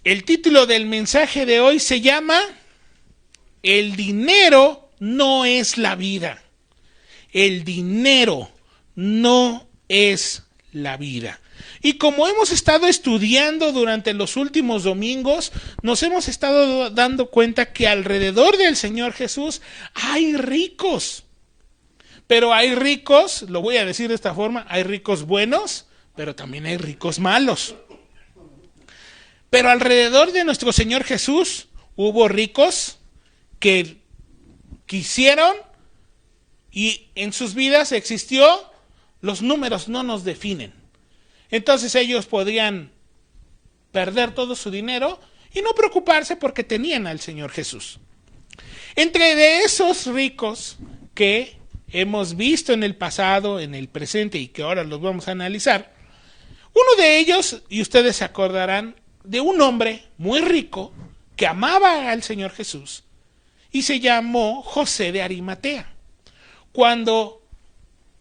El título del mensaje de hoy se llama El dinero no es la vida. El dinero no es la vida. Y como hemos estado estudiando durante los últimos domingos, nos hemos estado dando cuenta que alrededor del Señor Jesús hay ricos. Pero hay ricos, lo voy a decir de esta forma, hay ricos buenos, pero también hay ricos malos. Pero alrededor de nuestro Señor Jesús hubo ricos que quisieron y en sus vidas existió, los números no nos definen. Entonces ellos podían perder todo su dinero y no preocuparse porque tenían al Señor Jesús. Entre de esos ricos que hemos visto en el pasado, en el presente y que ahora los vamos a analizar, uno de ellos, y ustedes se acordarán, de un hombre muy rico que amaba al Señor Jesús y se llamó José de Arimatea. Cuando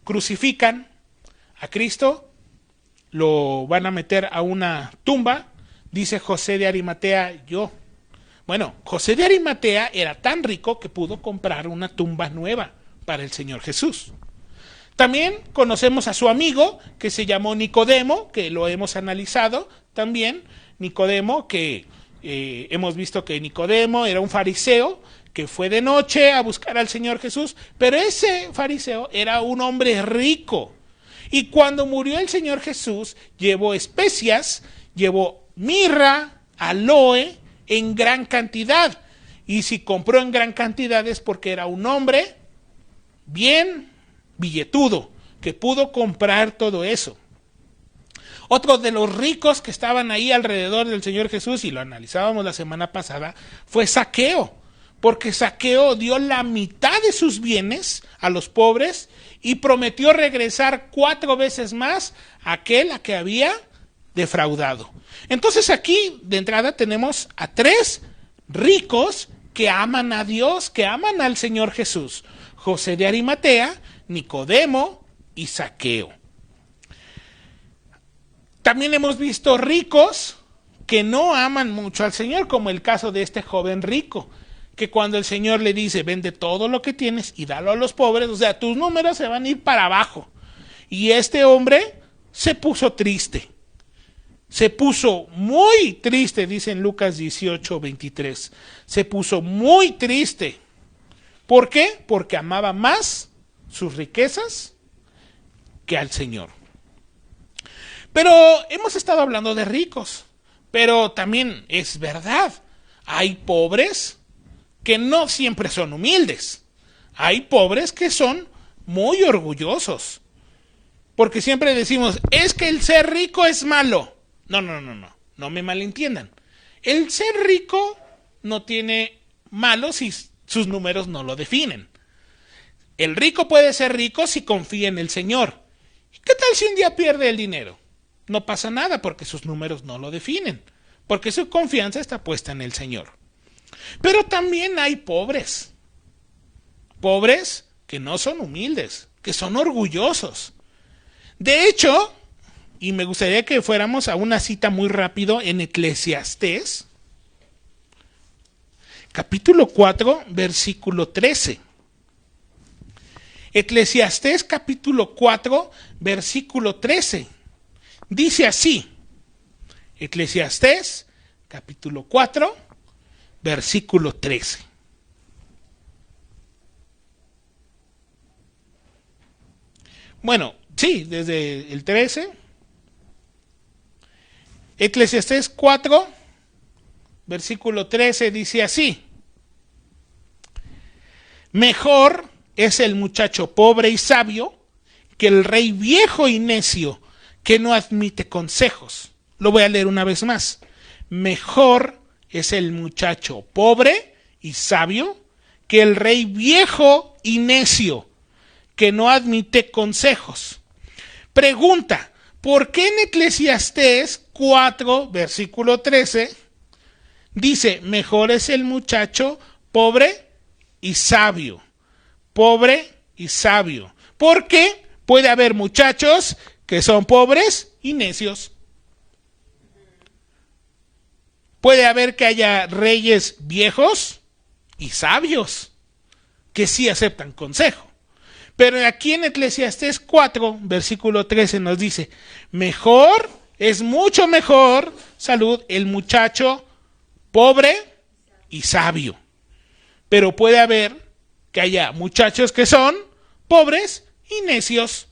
crucifican a Cristo, lo van a meter a una tumba, dice José de Arimatea, José de Arimatea era tan rico que pudo comprar una tumba nueva para el Señor Jesús. También conocemos a su amigo que se llamó Nicodemo, que lo hemos analizado también. Nicodemo, que hemos visto que Nicodemo era un fariseo que fue de noche a buscar al Señor Jesús, pero ese fariseo era un hombre rico. Y cuando murió el Señor Jesús, llevó especias, llevó mirra, aloe en gran cantidad. Y si compró en gran cantidad es porque era un hombre bien billetudo, que pudo comprar todo eso. Otro de los ricos que estaban ahí alrededor del Señor Jesús, y lo analizábamos la semana pasada, fue Zaqueo, porque Zaqueo dio la mitad de sus bienes a los pobres y prometió regresar 4 veces más a aquel a que había defraudado. Entonces aquí de entrada tenemos a 3 ricos que aman a Dios, que aman al Señor Jesús: José de Arimatea, Nicodemo y Zaqueo. También hemos visto ricos que no aman mucho al Señor, como el caso de este joven rico, que cuando el Señor le dice, vende todo lo que tienes y dalo a los pobres, o sea, tus números se van a ir para abajo. Y este hombre se puso triste. Se puso muy triste, dice en Lucas 18:23. Se puso muy triste. ¿Por qué? Porque amaba más sus riquezas que al Señor. Pero hemos estado hablando de ricos, pero también es verdad, hay pobres que no siempre son humildes. Hay pobres que son muy orgullosos. Porque siempre decimos, es que el ser rico es malo. No me malentiendan. El ser rico no tiene malo si sus números no lo definen. El rico puede ser rico si confía en el Señor. ¿Qué tal si un día pierde el dinero? No pasa nada porque sus números no lo definen, porque su confianza está puesta en el Señor. Pero también hay pobres que no son humildes, que son orgullosos. De hecho, y me gustaría que fuéramos a una cita muy rápido en Eclesiastés, capítulo 4, versículo 13. Eclesiastés capítulo 4, versículo 13. Dice así, Eclesiastés capítulo 4, versículo 13. Bueno, sí, desde el 13. Eclesiastés 4, versículo 13 dice así: mejor es el muchacho pobre y sabio que el rey viejo y necio que no admite consejos. Lo voy a leer una vez más. Mejor es el muchacho pobre y sabio que el rey viejo y necio que no admite consejos. Pregunta, ¿por qué en Eclesiastés 4, versículo 13, dice, mejor es el muchacho pobre y sabio? Pobre y sabio. Porque puede haber muchachos que son pobres y necios. Puede haber que haya reyes viejos y sabios que sí aceptan consejo. Pero aquí en Eclesiastés 4, versículo 13 nos dice, mejor, es mucho mejor, salud, el muchacho pobre y sabio. Pero puede haber que haya muchachos que son pobres y necios.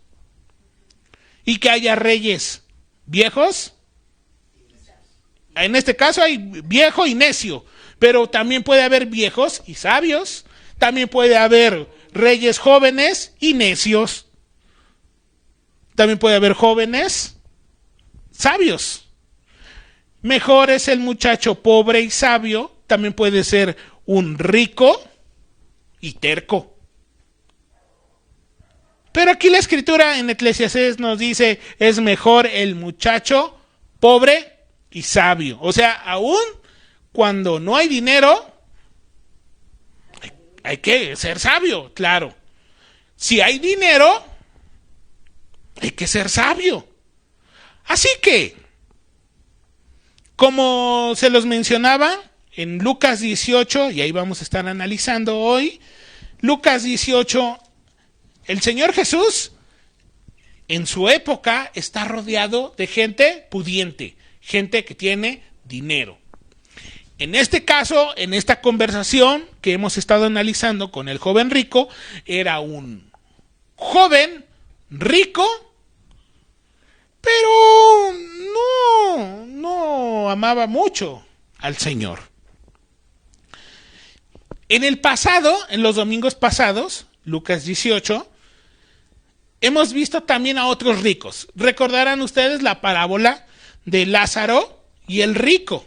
Y que haya reyes viejos. En este caso hay viejo y necio. Pero también puede haber viejos y sabios. También puede haber reyes jóvenes y necios. También puede haber jóvenes sabios. Mejor es el muchacho pobre y sabio. También puede ser un rico y terco. Pero aquí la escritura en Eclesiastés nos dice, es mejor el muchacho pobre y sabio. O sea, aún cuando no hay dinero, hay que ser sabio, claro. Si hay dinero, hay que ser sabio. Así que, como se los mencionaba en Lucas 18, y ahí vamos a estar analizando hoy, Lucas 18, el Señor Jesús en su época está rodeado de gente pudiente, gente que tiene dinero. En este caso, en esta conversación que hemos estado analizando con el joven rico, era un joven rico, pero no amaba mucho al Señor. En el pasado, en los domingos pasados, Lucas 18, hemos visto también a otros ricos. Recordarán ustedes la parábola de Lázaro y el rico.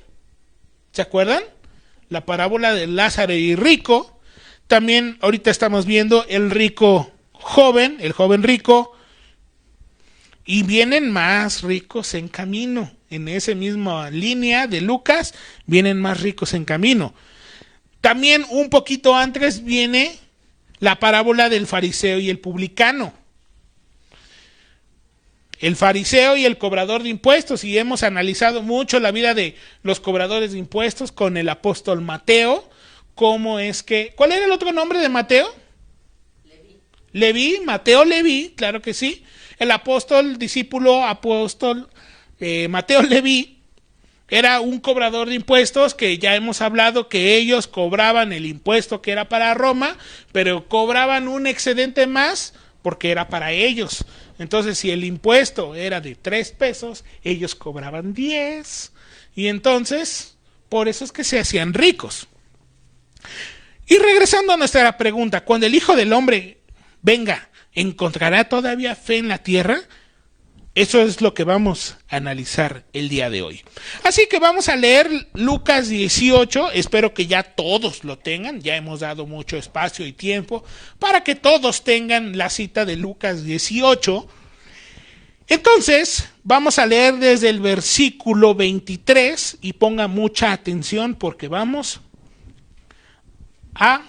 ¿Se acuerdan? La parábola de Lázaro y rico. También ahorita estamos viendo el rico joven, el joven rico. Y vienen más ricos en camino. En esa misma línea de Lucas, vienen más ricos en camino. También un poquito antes viene la parábola del fariseo y el publicano. El fariseo y el cobrador de impuestos, y hemos analizado mucho la vida de los cobradores de impuestos con el apóstol Mateo. ¿Cómo es que? ¿Cuál era el otro nombre de Mateo? Leví, Mateo Leví, claro que sí. El discípulo Mateo Leví era un cobrador de impuestos que ya hemos hablado que ellos cobraban el impuesto que era para Roma, pero cobraban un excedente más porque era para ellos. Entonces, si el impuesto era de 3 pesos, ellos cobraban 10. Y entonces, por eso es que se hacían ricos. Y regresando a nuestra pregunta, cuando el Hijo del Hombre venga, ¿encontrará todavía fe en la tierra? Eso es lo que vamos a analizar el día de hoy. Así que vamos a leer Lucas 18, espero que ya todos lo tengan, ya hemos dado mucho espacio y tiempo para que todos tengan la cita de Lucas 18. Entonces, vamos a leer desde el versículo 23 y ponga mucha atención porque vamos a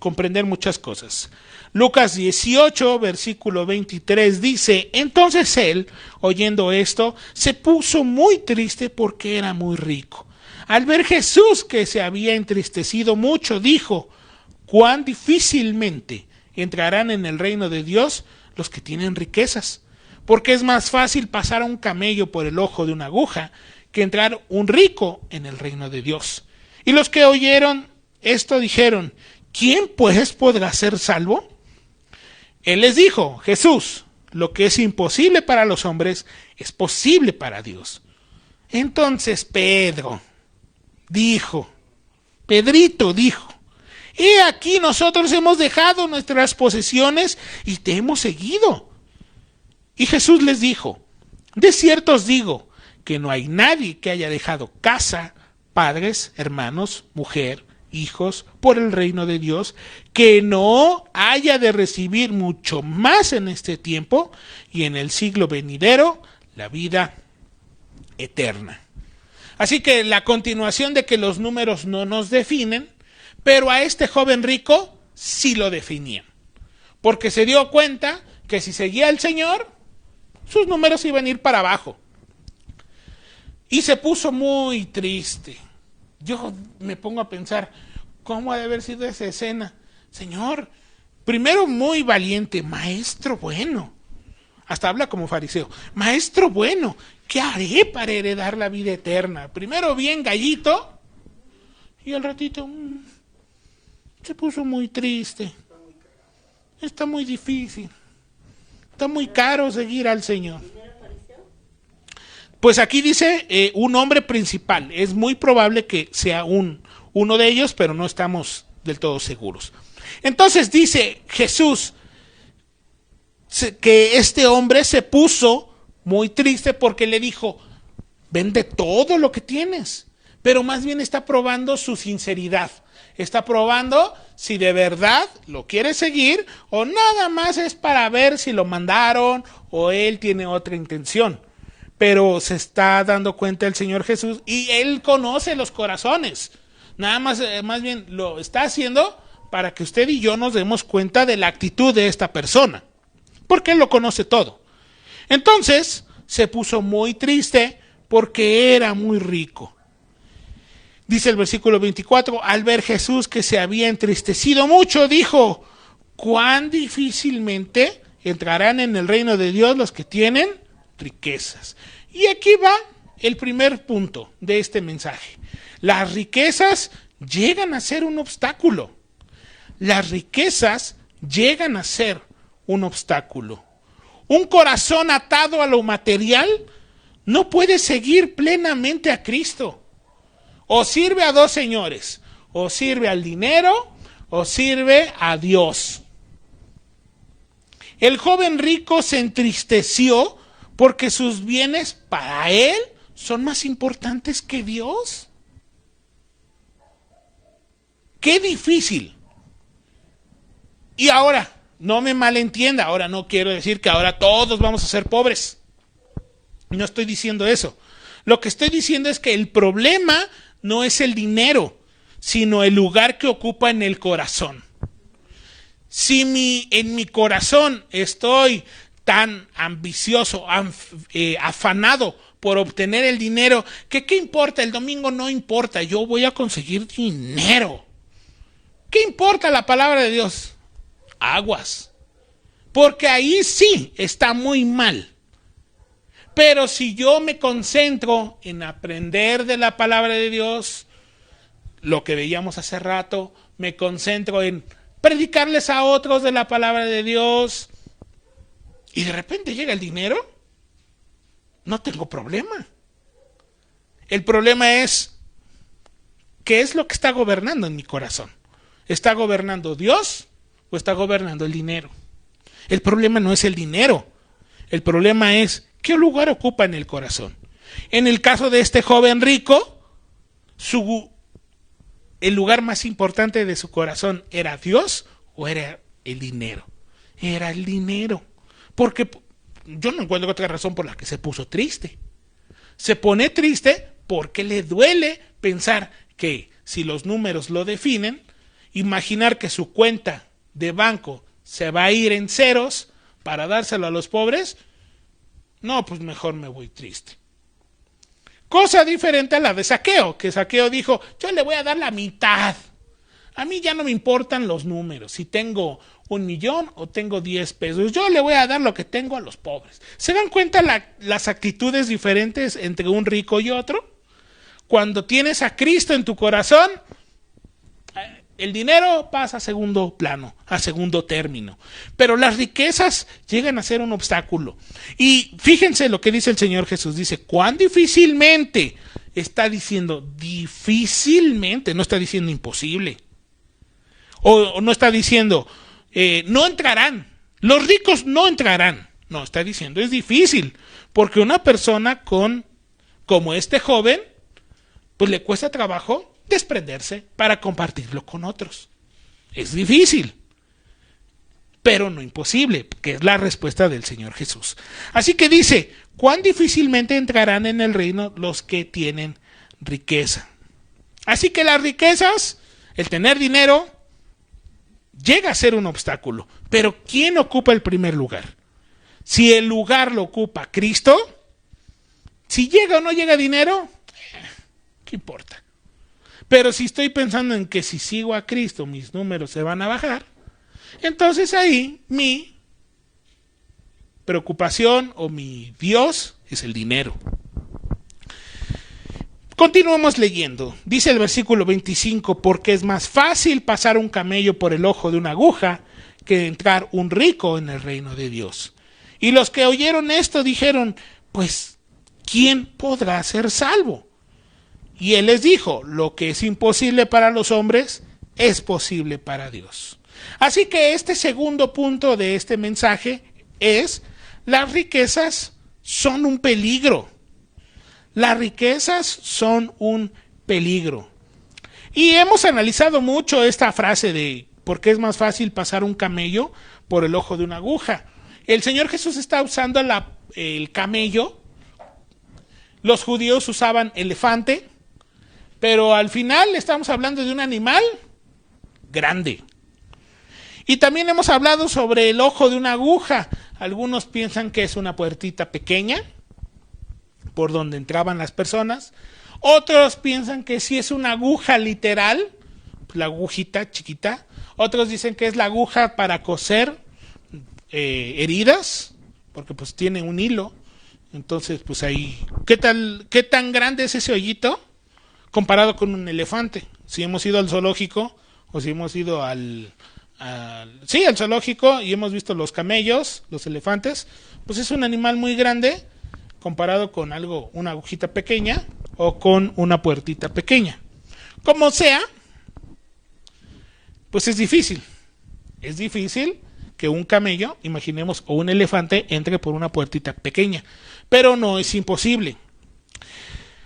comprender muchas cosas. Lucas 18, versículo 23 dice, entonces él, oyendo esto, se puso muy triste porque era muy rico. Al ver Jesús que se había entristecido mucho, dijo, cuán difícilmente entrarán en el reino de Dios los que tienen riquezas, porque es más fácil pasar a un camello por el ojo de una aguja que entrar un rico en el reino de Dios. Y los que oyeron esto dijeron, ¿quién pues podrá ser salvo? Él les dijo, Jesús, lo que es imposible para los hombres es posible para Dios. Entonces Pedrito dijo, he aquí nosotros hemos dejado nuestras posesiones y te hemos seguido. Y Jesús les dijo, de cierto os digo que no hay nadie que haya dejado casa, padres, hermanos, mujer, hijos, por el reino de Dios, que no haya de recibir mucho más en este tiempo y en el siglo venidero la vida eterna. Así que la continuación de que los números no nos definen, pero a este joven rico sí lo definían, porque se dio cuenta que si seguía al Señor, sus números iban a ir para abajo. Y se puso muy triste. yo me pongo a pensar, ¿cómo ha de haber sido esa escena? Señor, primero muy valiente, maestro bueno. Hasta habla como fariseo. Maestro bueno, ¿qué haré para heredar la vida eterna? Primero bien gallito y al ratito se puso muy triste. Está muy difícil. Está muy caro seguir al Señor. Pues aquí dice un hombre principal. Es muy probable que sea uno de ellos, pero no estamos del todo seguros. Entonces dice Jesús que este hombre se puso muy triste porque le dijo, vende todo lo que tienes. Pero más bien está probando su sinceridad. Está probando si de verdad lo quiere seguir o nada más es para ver si lo mandaron o él tiene otra intención. Pero se está dando cuenta el Señor Jesús y Él conoce los corazones. Nada más, más bien lo está haciendo para que usted y yo nos demos cuenta de la actitud de esta persona. Porque Él lo conoce todo. Entonces se puso muy triste porque era muy rico. Dice el versículo 24, al ver Jesús que se había entristecido mucho, dijo, cuán difícilmente entrarán en el reino de Dios los que tienen riquezas. Y aquí va el primer punto de este mensaje. Las riquezas llegan a ser un obstáculo. Las riquezas llegan a ser un obstáculo. Un corazón atado a lo material no puede seguir plenamente a Cristo. O sirve a dos señores, o sirve al dinero, o sirve a Dios. El joven rico se entristeció porque sus bienes para él son más importantes que Dios. Qué difícil. Y ahora, no me malentienda, ahora no quiero decir que ahora todos vamos a ser pobres. No estoy diciendo eso. Lo que estoy diciendo es que el problema no es el dinero, sino el lugar que ocupa en el corazón. Si en mi corazón estoy tan ambicioso, afanado por obtener el dinero, que qué importa, el domingo no importa, yo voy a conseguir dinero. ¿Qué importa la palabra de Dios? Aguas. Porque ahí sí está muy mal. Pero si yo me concentro en aprender de la palabra de Dios, lo que veíamos hace rato, me concentro en predicarles a otros de la palabra de Dios, y de repente llega el dinero, no tengo problema. El problema es, ¿qué es lo que está gobernando en mi corazón? ¿Está gobernando Dios o está gobernando el dinero? El problema no es el dinero, el problema es ¿qué lugar ocupa en el corazón? En el caso de este joven rico, el lugar más importante de su corazón ¿era Dios o era el dinero? Era el dinero. Porque yo no encuentro otra razón por la que se puso triste. Se pone triste porque le duele pensar que si los números lo definen, imaginar que su cuenta de banco se va a ir en ceros para dárselo a los pobres. No, pues mejor me voy triste. Cosa diferente a la de Zaqueo, que Zaqueo dijo, yo le voy a dar la mitad. A mí ya no me importan los números, si tengo 1,000,000 o tengo 10 pesos, yo le voy a dar lo que tengo a los pobres. ¿Se dan cuenta las actitudes diferentes entre un rico y otro? Cuando tienes a Cristo en tu corazón, el dinero pasa a segundo plano, a segundo término. Pero las riquezas llegan a ser un obstáculo. Y fíjense lo que dice el Señor Jesús. Dice, cuán difícilmente, está diciendo difícilmente, no está diciendo imposible. O no está diciendo, no entrarán, los ricos no entrarán. No, está diciendo, es difícil. Porque una persona como este joven, pues le cuesta trabajo desprenderse para compartirlo con otros. Es difícil, pero no imposible, que es la respuesta del Señor Jesús. Así que dice, cuán difícilmente entrarán en el reino los que tienen riqueza. Así que las riquezas, el tener dinero, llega a ser un obstáculo. Pero ¿quién ocupa el primer lugar? Si el lugar lo ocupa Cristo, si llega o no llega dinero, ¿qué importa? Pero si estoy pensando en que si sigo a Cristo mis números se van a bajar, entonces ahí mi preocupación o mi Dios es el dinero. Continuamos leyendo. Dice el versículo 25, porque es más fácil pasar un camello por el ojo de una aguja que entrar un rico en el reino de Dios. Y los que oyeron esto dijeron, pues, ¿quién podrá ser salvo? Y él les dijo, lo que es imposible para los hombres es posible para Dios. Así que este segundo punto de este mensaje es, las riquezas son un peligro. Las riquezas son un peligro. Y hemos analizado mucho esta frase de ¿por qué es más fácil pasar un camello por el ojo de una aguja? El Señor Jesús está usando el camello. Los judíos usaban elefante, pero al final estamos hablando de un animal grande. Y también hemos hablado sobre el ojo de una aguja. Algunos piensan que es una puertita pequeña por donde entraban las personas. Otros piensan que sí es una aguja literal, la agujita chiquita. Otros dicen que es la aguja para coser heridas, porque pues tiene un hilo. Entonces pues ahí, ¿qué tan grande es ese hoyito comparado con un elefante? Si hemos ido al zoológico o si hemos ido al zoológico y hemos visto los camellos, los elefantes, pues es un animal muy grande comparado con una agujita pequeña o con una puertita pequeña. Como sea, pues es difícil. Es difícil que un camello, imaginemos, o un elefante entre por una puertita pequeña, pero no es imposible.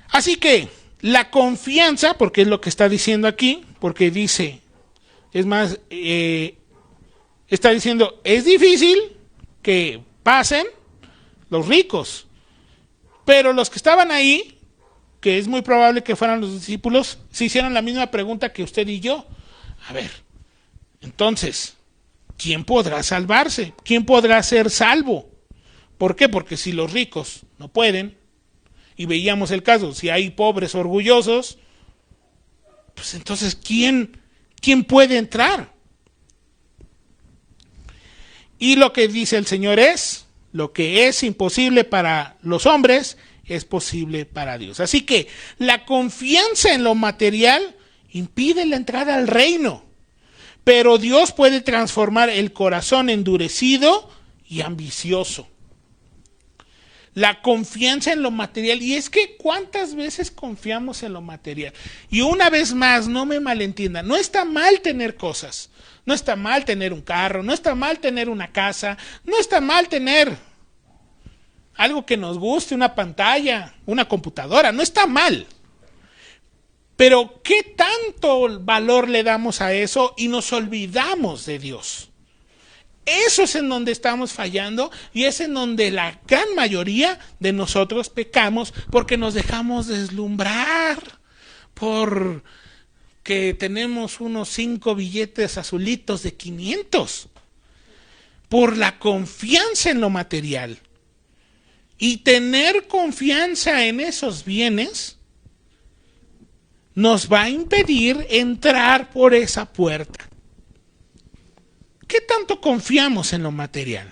Así que la confianza, porque es lo que está diciendo aquí, porque dice, es más, está diciendo, es difícil que pasen los ricos, pero los que estaban ahí, que es muy probable que fueran los discípulos, se hicieron la misma pregunta que usted y yo. A ver, entonces, ¿quién podrá salvarse? ¿Quién podrá ser salvo? ¿Por qué? Porque si los ricos no pueden, y veíamos el caso, si hay pobres orgullosos, pues entonces, ¿quién puede entrar? Y lo que dice el Señor es, lo que es imposible para los hombres, es posible para Dios. Así que la confianza en lo material impide la entrada al reino. Pero Dios puede transformar el corazón endurecido y ambicioso. La confianza en lo material. Y es que ¿cuántas veces confiamos en lo material? Y una vez más, no me malentiendan, no está mal tener cosas. No está mal tener un carro, no está mal tener una casa, no está mal tener algo que nos guste, una pantalla, una computadora, no está mal. Pero ¿qué tanto valor le damos a eso y nos olvidamos de Dios? Eso es en donde estamos fallando y es en donde la gran mayoría de nosotros pecamos porque nos dejamos deslumbrar por que tenemos unos 5 billetes azulitos de 500, por la confianza en lo material. Y tener confianza en esos bienes nos va a impedir entrar por esa puerta. ¿Qué tanto confiamos en lo material?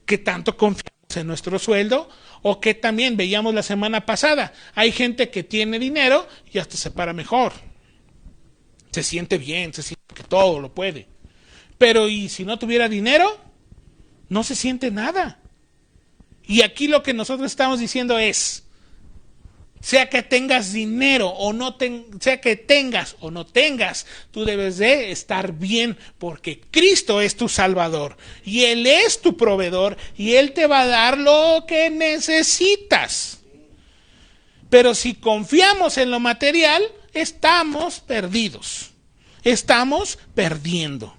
¿Qué tanto confiamos en nuestro sueldo? O que también veíamos la semana pasada, hay gente que tiene dinero y hasta se para mejor. Se siente bien, se siente que todo lo puede. Pero ¿y si no tuviera dinero? No se siente nada. Y aquí lo que nosotros estamos diciendo es, sea que tengas dinero o no sea que tengas o no tengas, tú debes de estar bien porque Cristo es tu Salvador y Él es tu proveedor y Él te va a dar lo que necesitas. Pero si confiamos en lo material, estamos perdidos, estamos perdiendo.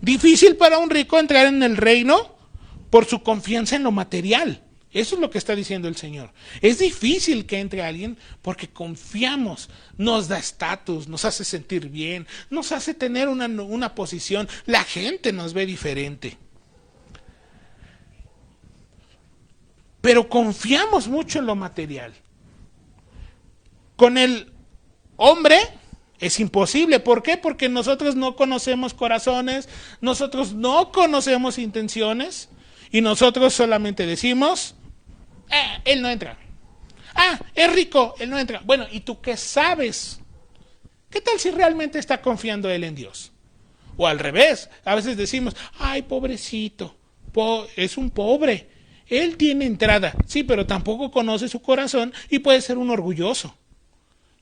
Difícil para un rico entrar en el reino por su confianza en lo material. Eso es lo que está diciendo el Señor. Es difícil que entre alguien porque confiamos, nos da estatus, nos hace sentir bien, nos hace tener una posición, la gente nos ve diferente. Pero confiamos mucho en lo material. Con el hombre Es imposible. ¿Por qué? Porque nosotros no conocemos corazones, nosotros no conocemos intenciones y nosotros solamente decimos, él no entra. Es rico, él no entra. Bueno, ¿y tú qué sabes? ¿Qué tal si realmente está confiando él en Dios? O al revés, a veces decimos, ay, pobrecito, es un pobre. Él tiene entrada, sí, pero tampoco conoce su corazón y puede ser un orgulloso.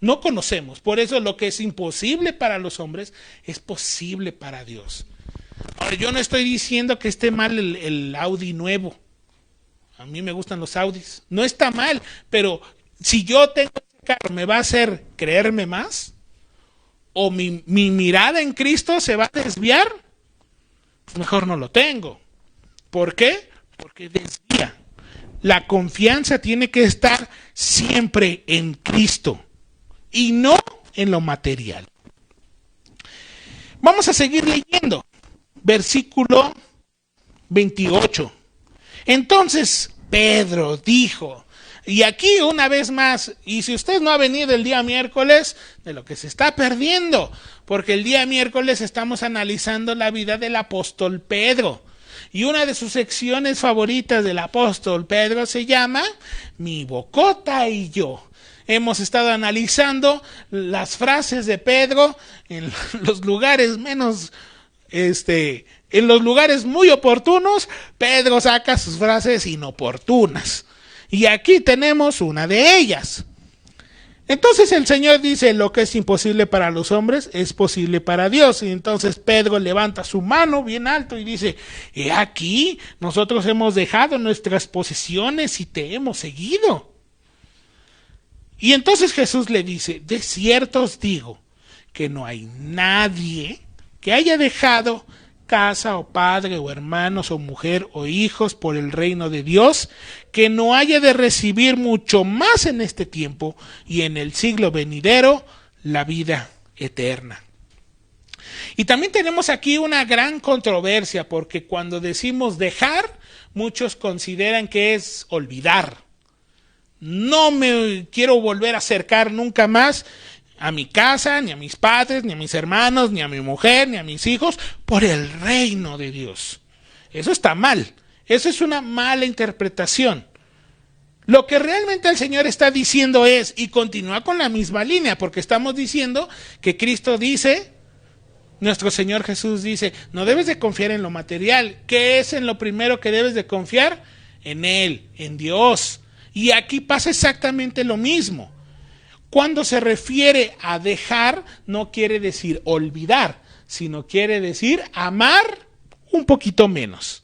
No conocemos, por eso lo que es imposible para los hombres es posible para Dios. Ahora, yo no estoy diciendo que esté mal el Audi nuevo. A mí me gustan los Audis. No está mal, pero si yo tengo ese carro, ¿me va a hacer creerme más? ¿O mi mirada en Cristo se va a desviar? Pues mejor no lo tengo. ¿Por qué? Porque desvía. La confianza tiene que estar siempre en Cristo y no en lo material. Vamos a seguir leyendo. Versículo 28. Entonces Pedro dijo, y aquí una vez más, y si usted no ha venido el día miércoles, de lo que se está perdiendo, porque el día miércoles estamos analizando la vida del apóstol Pedro. Y una de sus secciones favoritas del apóstol Pedro se llama Mi Bocota y yo. Hemos estado analizando las frases de Pedro en los lugares menos, en los lugares muy oportunos, Pedro saca sus frases inoportunas. Y aquí tenemos una de ellas. Entonces el Señor dice, lo que es imposible para los hombres es posible para Dios. Y entonces Pedro levanta su mano bien alto y dice, he aquí, nosotros hemos dejado nuestras posesiones y te hemos seguido. Y entonces Jesús le dice, de cierto os digo que no hay nadie que haya dejado casa o padre o hermanos o mujer o hijos por el reino de Dios, que no haya de recibir mucho más en este tiempo y en el siglo venidero la vida eterna. Y también tenemos aquí una gran controversia, porque cuando decimos dejar, muchos consideran que es olvidar. No me quiero volver a acercar nunca más a mi casa, ni a mis padres, ni a mis hermanos, ni a mi mujer, ni a mis hijos, por el reino de Dios. Eso está mal. Eso es una mala interpretación. Lo que realmente el Señor está diciendo es, y continúa con la misma línea, porque estamos diciendo que Cristo dice, nuestro Señor Jesús dice, no debes de confiar en lo material. ¿Qué es en lo primero que debes de confiar? En Él, en Dios. Y aquí pasa exactamente lo mismo. Cuando se refiere a dejar, no quiere decir olvidar, sino quiere decir amar un poquito menos.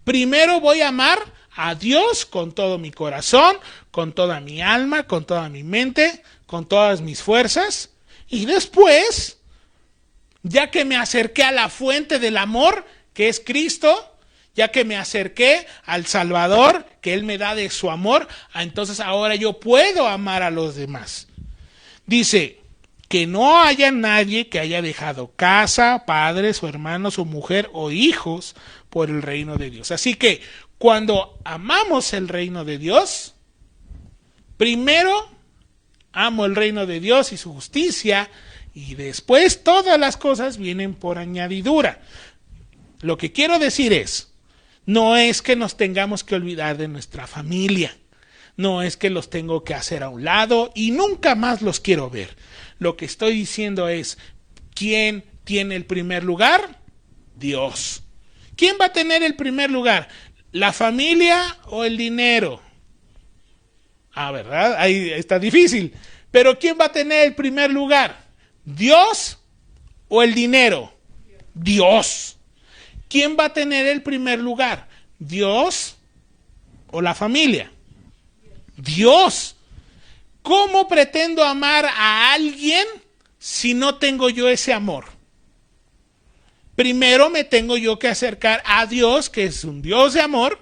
Primero voy a amar a Dios con todo mi corazón, con toda mi alma, con toda mi mente, con todas mis fuerzas. Y después, ya que me acerqué a la fuente del amor, que es Cristo, ya que me acerqué al Salvador, que Él me da de su amor, entonces ahora yo puedo amar a los demás. Dice, que no haya nadie que haya dejado casa, padres o hermanos o mujer o hijos por el reino de Dios. Así que cuando amamos el reino de Dios, primero amo el reino de Dios y su justicia, y después todas las cosas vienen por añadidura. Lo que quiero decir es, no es que nos tengamos que olvidar de nuestra familia. No es que los tengo que hacer a un lado y nunca más los quiero ver. Lo que estoy diciendo es, ¿quién tiene el primer lugar? Dios. ¿Quién va a tener el primer lugar? ¿La familia o el dinero? ¿Verdad? Ahí está difícil. Pero ¿quién va a tener el primer lugar? ¿Dios o el dinero? Dios. ¿Quién va a tener el primer lugar? ¿Dios o la familia? Dios. ¿Cómo pretendo amar a alguien si no tengo yo ese amor? Primero me tengo yo que acercar a Dios, que es un Dios de amor,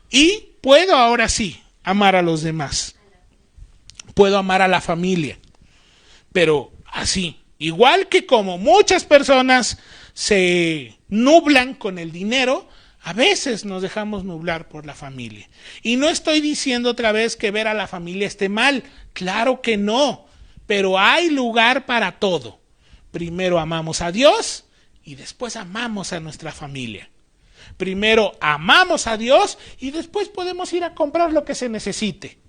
y puedo ahora sí amar a los demás. Puedo amar a la familia. Pero así, igual que como muchas personas se nublan con el dinero, a veces nos dejamos nublar por la familia. Y no estoy diciendo otra vez que ver a la familia esté mal. Claro que no. pero hay lugar para todo. Primero amamos a Dios y después amamos a nuestra familia. Primero amamos a Dios y después podemos ir a comprar lo que se necesite.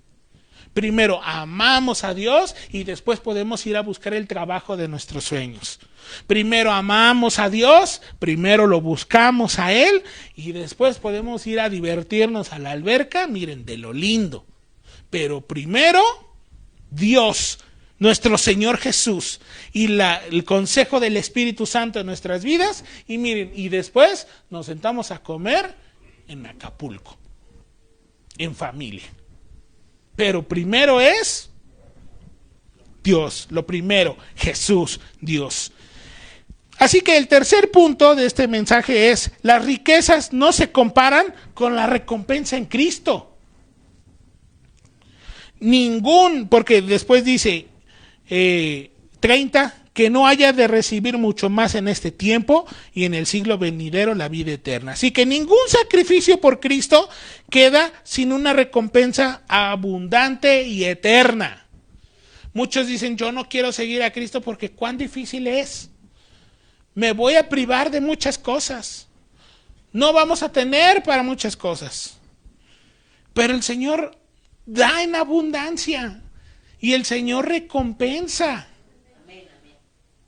Primero amamos a Dios y después podemos ir a buscar el trabajo de nuestros sueños. Primero amamos a Dios, primero lo buscamos a Él y después podemos ir a divertirnos a la alberca, miren, de lo lindo. Pero primero Dios, nuestro Señor Jesús y el consejo del Espíritu Santo en nuestras vidas y miren, y después nos sentamos a comer en Acapulco, en familia. Pero primero es Dios, lo primero, Jesús, Dios. Así que el tercer punto de este mensaje es, las riquezas no se comparan con la recompensa en Cristo. Porque después dice 30, que no haya de recibir mucho más en este tiempo y en el siglo venidero la vida eterna. Así que ningún sacrificio por Cristo queda sin una recompensa abundante y eterna. Muchos dicen, yo no quiero seguir a Cristo porque cuán difícil es. Me voy a privar de muchas cosas. No vamos a tener para muchas cosas. Pero el Señor da en abundancia y el Señor recompensa.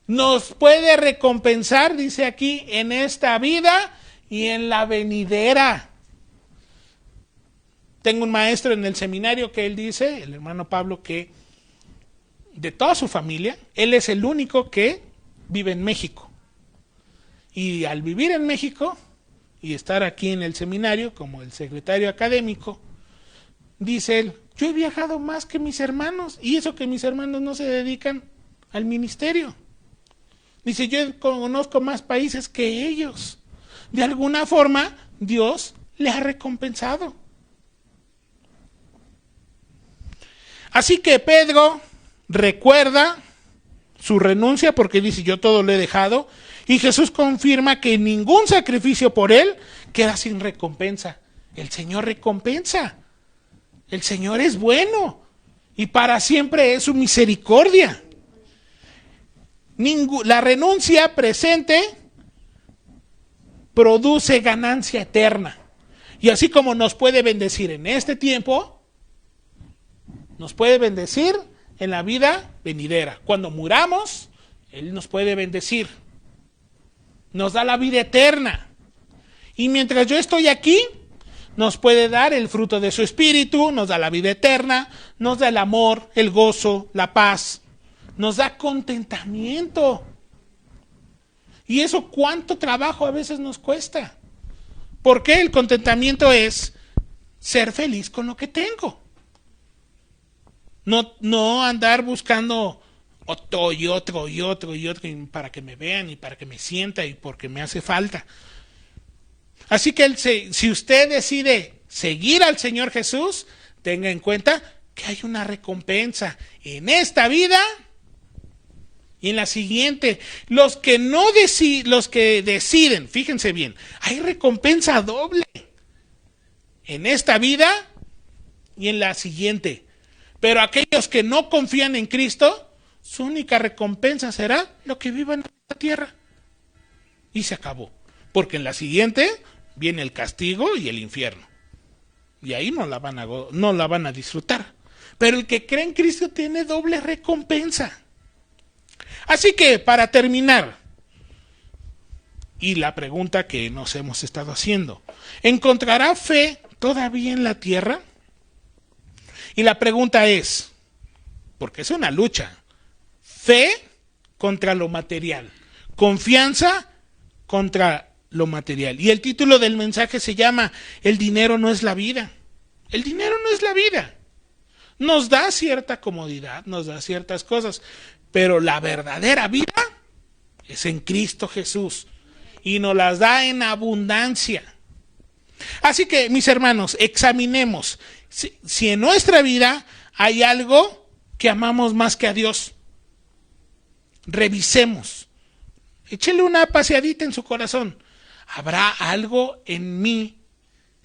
Nos puede recompensar, dice aquí, en esta vida y en la venidera. Tengo un maestro en el seminario que él dice, el hermano Pablo, que de toda su familia, él es el único que vive en México. Y al vivir en México y estar aquí en el seminario como el secretario académico, dice él, yo he viajado más que mis hermanos, y eso que mis hermanos no se dedican al ministerio. Dice, yo conozco más países que ellos. De alguna forma, Dios les ha recompensado. Así que Pedro recuerda su renuncia porque dice, yo todo lo he dejado. Y Jesús confirma que ningún sacrificio por él queda sin recompensa. El Señor recompensa. El Señor es bueno y para siempre es su misericordia. La renuncia presente produce ganancia eterna. Y así como nos puede bendecir en este tiempo, nos puede bendecir en la vida venidera. Cuando muramos, Él nos puede bendecir. Nos da la vida eterna. Y mientras yo estoy aquí, nos puede dar el fruto de su espíritu, nos da la vida eterna, nos da el amor, el gozo, la paz, nos da contentamiento. Y eso cuánto trabajo a veces nos cuesta. Porque el contentamiento es ser feliz con lo que tengo. No andar buscando otro y otro y otro y otro para que me vean y para que me sienta y porque me hace falta. Así que si usted decide seguir al Señor Jesús, tenga en cuenta que hay una recompensa en esta vida y en la siguiente. Los que deciden, fíjense bien, hay recompensa doble en esta vida y en la siguiente. Pero aquellos que no confían en Cristo, su única recompensa será lo que vivan en la tierra. Y se acabó. Porque en la siguiente viene el castigo y el infierno. Y ahí no la van a disfrutar. Pero el que cree en Cristo tiene doble recompensa. Así que, para terminar, y la pregunta que nos hemos estado haciendo, ¿encontrará fe todavía en la tierra? Y la pregunta es, porque es una lucha, fe contra lo material, confianza contra lo material. Y el título del mensaje se llama El dinero no es la vida. El dinero no es la vida. Nos da cierta comodidad, nos da ciertas cosas, pero la verdadera vida es en Cristo Jesús y nos las da en abundancia. Así que, mis hermanos, examinemos si en nuestra vida hay algo que amamos más que a Dios. Revisemos. Échele una paseadita en su corazón. ¿Habrá algo en mí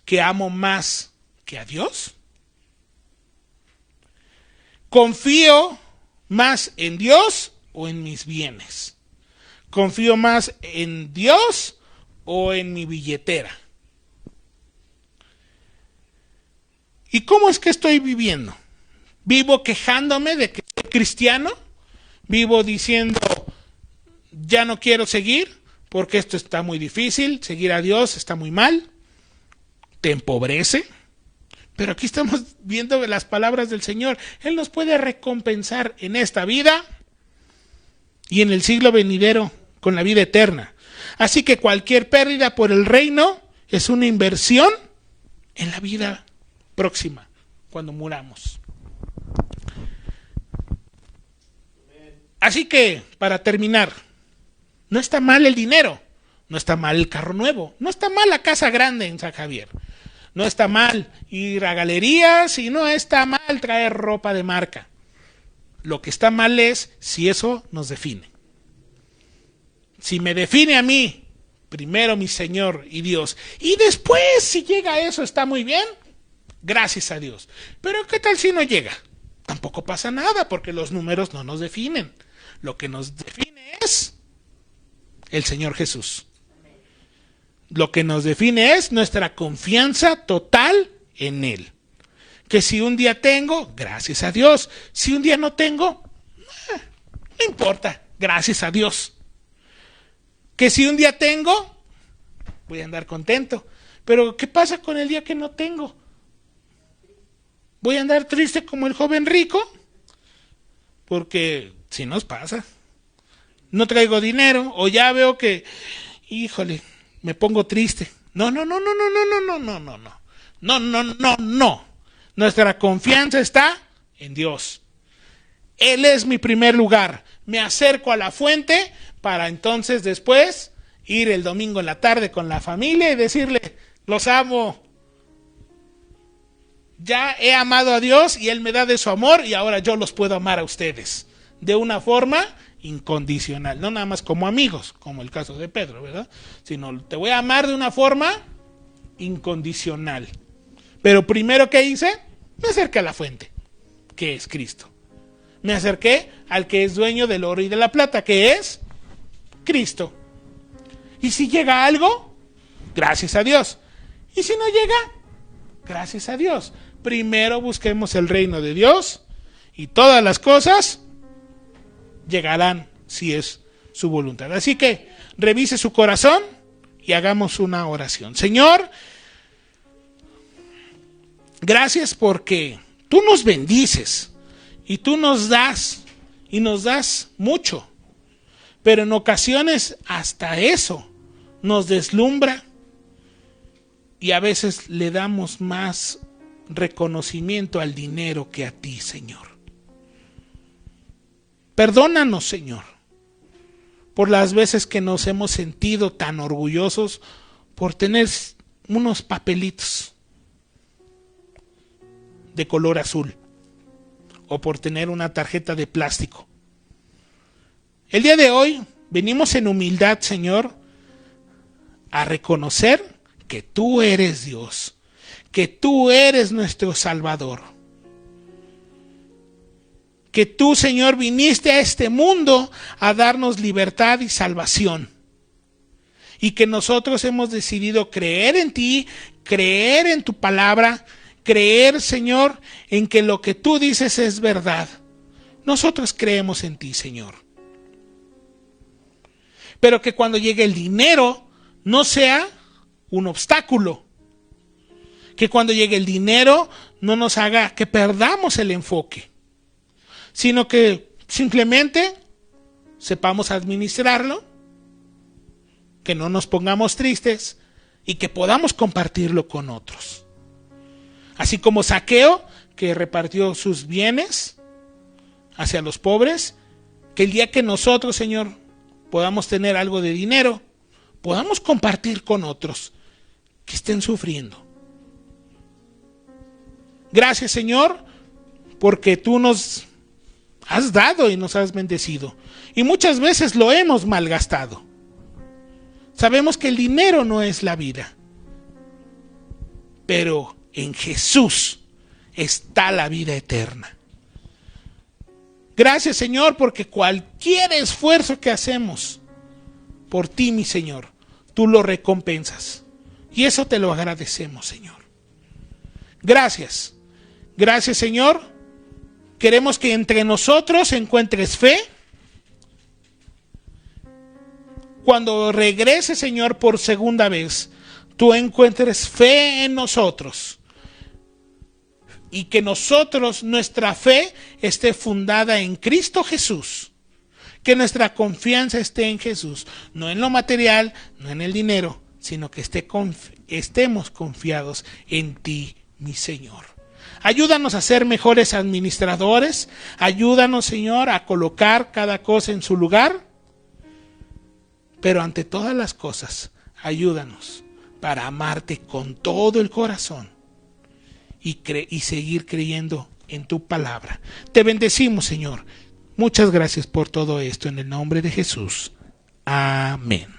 que amo más que a Dios? ¿Confío más en Dios o en mis bienes? ¿Confío más en Dios o en mi billetera? ¿Y cómo es que estoy viviendo? ¿Vivo quejándome de que soy cristiano? ¿Vivo diciendo, ya no quiero seguir porque esto está muy difícil, seguir a Dios está muy mal? ¿Te empobrece? Pero aquí estamos viendo las palabras del Señor. Él nos puede recompensar en esta vida y en el siglo venidero con la vida eterna. Así que cualquier pérdida por el reino es una inversión en la vida próxima, cuando muramos. Así que, para terminar, no está mal el dinero, no está mal el carro nuevo, no está mal la casa grande en San Javier, no está mal ir a galerías y no está mal traer ropa de marca. Lo que está mal es si eso nos define. Si me define a mí, primero mi Señor y Dios, y después si llega a eso está muy bien, gracias a Dios. Pero ¿qué tal si no llega? Tampoco pasa nada porque los números no nos definen. Lo que nos define es el Señor Jesús. Lo que nos define es nuestra confianza total en Él. Que si un día tengo, gracias a Dios. Si un día no tengo, no importa, gracias a Dios. Que si un día tengo, voy a andar contento. Pero ¿qué pasa con el día que no tengo? ¿Voy a andar triste como el joven rico? Porque si nos pasa. No traigo dinero o ya veo que, híjole, me pongo triste. No. Nuestra confianza está en Dios. Él es mi primer lugar. Me acerco a la fuente para entonces después ir el domingo en la tarde con la familia y decirle, los amo. Ya he amado a Dios y Él me da de su amor y ahora yo los puedo amar a ustedes. De una forma incondicional, no nada más como amigos, como el caso de Pedro, ¿verdad? Sino te voy a amar de una forma incondicional. Pero primero, ¿qué hice? Me acerqué a la fuente, que es Cristo. Me acerqué al que es dueño del oro y de la plata, que es Cristo. Y si llega algo, gracias a Dios. Y si no llega, gracias a Dios. Primero busquemos el reino de Dios y todas las cosas llegarán si es su voluntad. Así que revise su corazón y hagamos una oración. Señor, gracias porque tú nos bendices y tú nos das y nos das mucho, pero en ocasiones hasta eso nos deslumbra y a veces le damos más reconocimiento al dinero que a ti, Señor. Perdónanos, Señor, por las veces que nos hemos sentido tan orgullosos por tener unos papelitos de color azul o por tener una tarjeta de plástico. El día de hoy venimos en humildad, Señor, a reconocer que tú eres Dios, que tú eres nuestro Salvador. Que tú, Señor, viniste a este mundo a darnos libertad y salvación. Y que nosotros hemos decidido creer en ti, creer en tu palabra, creer, Señor, en que lo que tú dices es verdad. Nosotros creemos en ti, Señor. Pero que cuando llegue el dinero no sea un obstáculo. Que cuando llegue el dinero no nos haga que perdamos el enfoque, sino que simplemente sepamos administrarlo, que no nos pongamos tristes y que podamos compartirlo con otros. Así como Zaqueo, que repartió sus bienes hacia los pobres, que el día que nosotros, Señor, podamos tener algo de dinero, podamos compartir con otros que estén sufriendo. Gracias, Señor, porque tú nos has dado y nos has bendecido. Y muchas veces lo hemos malgastado. Sabemos que el dinero no es la vida. Pero en Jesús está la vida eterna. Gracias, Señor, porque cualquier esfuerzo que hacemos por ti, mi Señor, tú lo recompensas. Y eso te lo agradecemos, Señor. Gracias. Gracias, Señor. Queremos que entre nosotros encuentres fe. Cuando regreses, Señor, por segunda vez, tú encuentres fe en nosotros. Y que nosotros, nuestra fe esté fundada en Cristo Jesús. Que nuestra confianza esté en Jesús. No en lo material, no en el dinero, sino que estemos confiados en ti, mi Señor. Ayúdanos a ser mejores administradores. Ayúdanos, Señor, a colocar cada cosa en su lugar. Pero ante todas las cosas, ayúdanos para amarte con todo el corazón. Y seguir creyendo en tu palabra. Te bendecimos, Señor. Muchas gracias por todo esto en el nombre de Jesús. Amén.